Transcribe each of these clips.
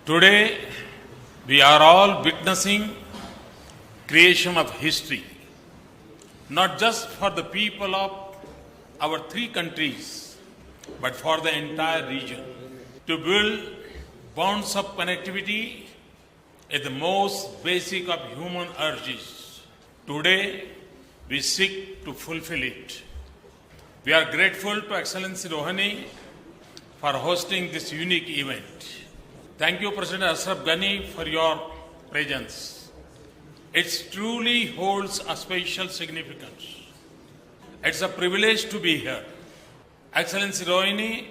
Today, we are all witnessing creation of history, not just for the people of our three countries, but for the entire region. To build bonds of connectivity is the most basic of human urges. Today, we seek to fulfill it. We are grateful to Excellency Rohani for hosting this unique event. Thank you, President Ashraf Ghani, for your presence. It truly holds a special significance. It's a privilege to be here. Excellency Rohani,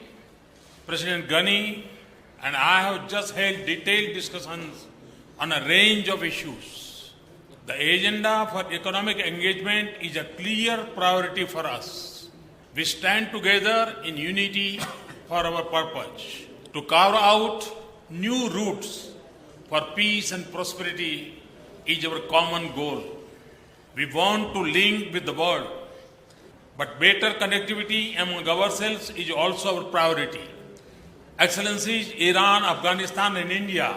President Ghani, and I have just held detailed discussions on a range of issues. The agenda for economic engagement is a clear priority for us. We stand together in unity for our purpose to carve out new routes for peace and prosperity is our common goal. We want to link with the world, but better connectivity among ourselves is also our priority. Excellencies, Iran, Afghanistan and India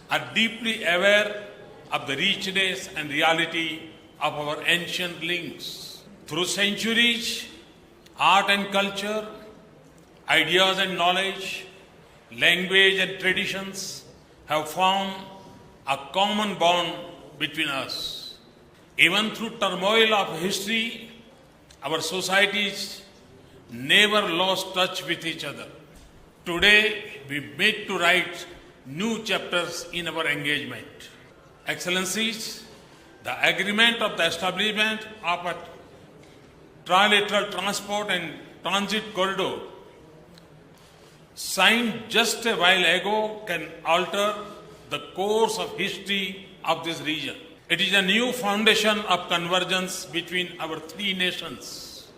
are deeply aware of the richness and reality of our ancient links. Through centuries, art and culture, ideas and knowledge, language and traditions have formed a common bond between us. Even through turmoil of history, our societies never lost touch with each other. Today, we meet to write new chapters in our engagement. Excellencies, the agreement of the establishment of a trilateral transport and transit corridor signed just a while ago can alter the course of history of this region. It is a new foundation of convergence between our three nations.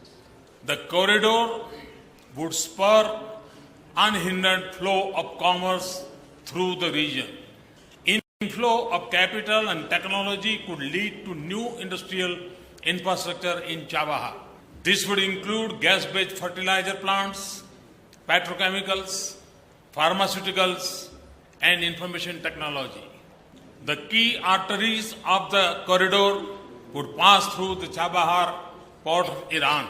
The corridor would spur unhindered flow of commerce through the region. Inflow of capital and technology could lead to new industrial infrastructure in Chabahar. This would include gas-based fertilizer plants, petrochemicals, pharmaceuticals, and information technology. The key arteries of the corridor would pass through the Chabahar port of Iran.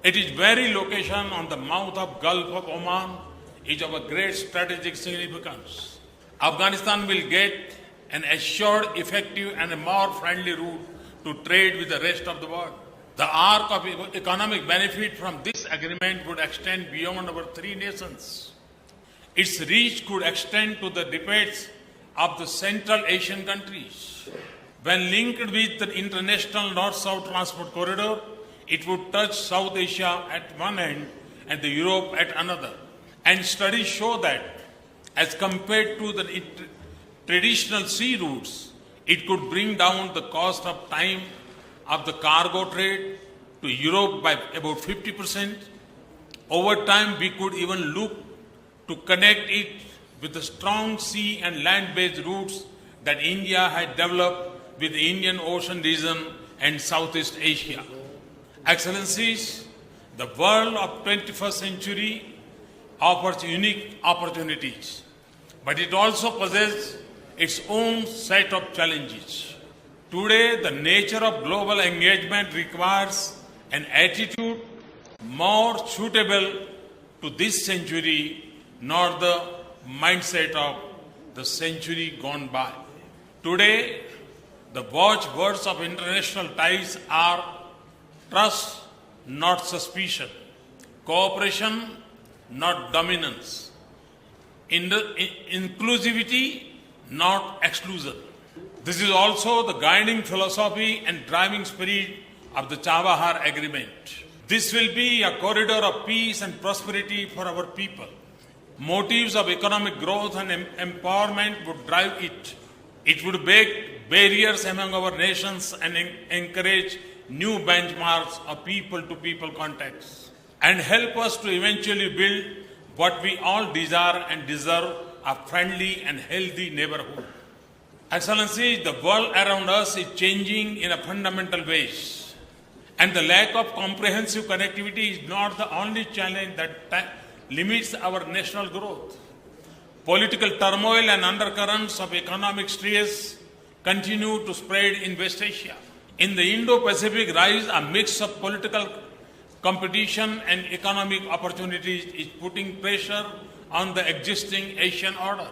Its very location on the mouth of Gulf of Oman is of a great strategic significance. Afghanistan will get an assured, effective, and a more friendly route to trade with the rest of the world. The arc of economic benefit from this agreement would extend beyond our three nations. Its reach could extend to the debates of the Central Asian countries. When linked with the international North-South transport corridor, it would touch South Asia at one end and the Europe at another. And studies show that as compared to the traditional sea routes, it could bring down the cost of time of the cargo trade to Europe by about 50%. Over time, we could even look to connect it with the strong sea and land-based routes that India had developed with the Indian Ocean region and Southeast Asia. Excellencies, the world of 21st century offers unique opportunities, but it also possesses its own set of challenges. Today, the nature of global engagement requires an attitude more suitable to this century, not the mindset of the century gone by. Today, the watchwords of international ties are trust, not suspicion, cooperation, not dominance, inclusivity, not exclusion. This is also the guiding philosophy and driving spirit of the Chabahar Agreement. This will be a corridor of peace and prosperity for our people. Motives of economic growth and empowerment would drive it. It would break barriers among our nations and encourage new benchmarks of people-to-people contacts and help us to eventually build what we all desire and deserve, a friendly and healthy neighborhood. Excellencies, the world around us is changing in a fundamental ways, and the lack of comprehensive connectivity is not the only challenge that limits our national growth. Political turmoil and undercurrents of economic stress continue to spread in West Asia. In the Indo-Pacific rise, a mix of political competition and economic opportunities is putting pressure on the existing Asian order.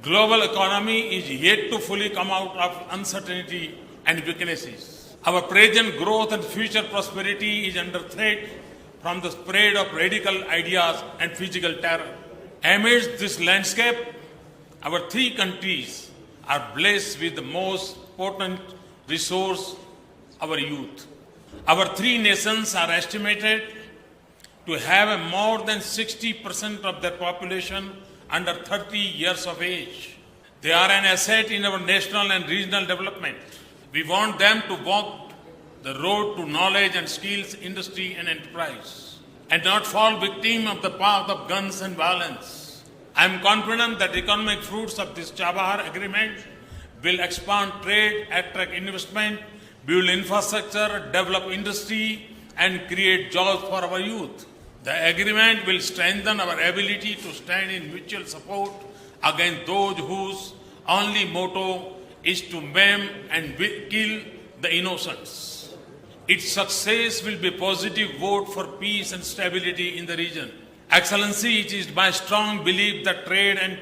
Global economy is yet to fully come out of uncertainty and weaknesses. Our present growth and future prosperity is under threat from the spread of radical ideas and physical terror. Amidst this landscape, our three countries are blessed with the most potent resource, our youth. Our three nations are estimated to have more than 60% of their population under 30 years of age. They are an asset in our national and regional development. We want them to walk the road to knowledge and skills, industry and enterprise, and not fall victim of the path of guns and violence. I am confident that the economic fruits of this Chabahar agreement will expand trade, attract investment, build infrastructure, develop industry, and create jobs for our youth. The agreement will strengthen our ability to stand in mutual support against those whose only motto is to maim and kill the innocents. Its success will be a positive vote for peace and stability in the region. Excellency, it is my strong belief that trade and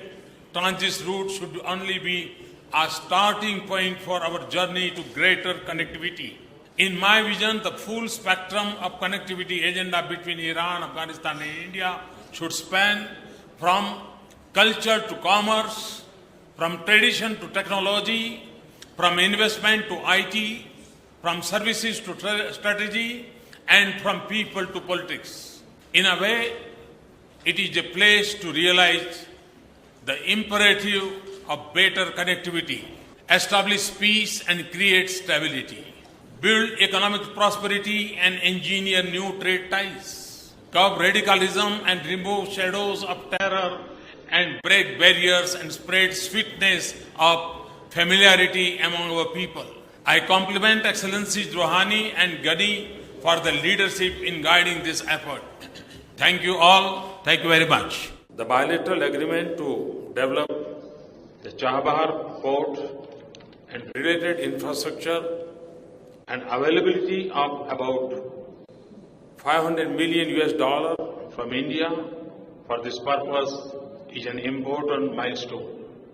transit routes should only be a starting point for our journey to greater connectivity. In my vision, the full spectrum of connectivity agenda between Iran, Afghanistan and India should span from culture to commerce, from tradition to technology, from investment to IT, from services to strategy, and from people to politics. In a way, it is a place to realize the imperative of better connectivity, establish peace and create stability, build economic prosperity and engineer new trade ties, curb radicalism and remove shadows of terror and break barriers and spread sweetness of familiarity among our people. I compliment Excellencies Rouhani and Ghani for the leadership in guiding this effort. Thank you all. Thank you very much. The bilateral agreement to develop the Chabahar port and related infrastructure and availability of about $500 million from India for this purpose is an important milestone.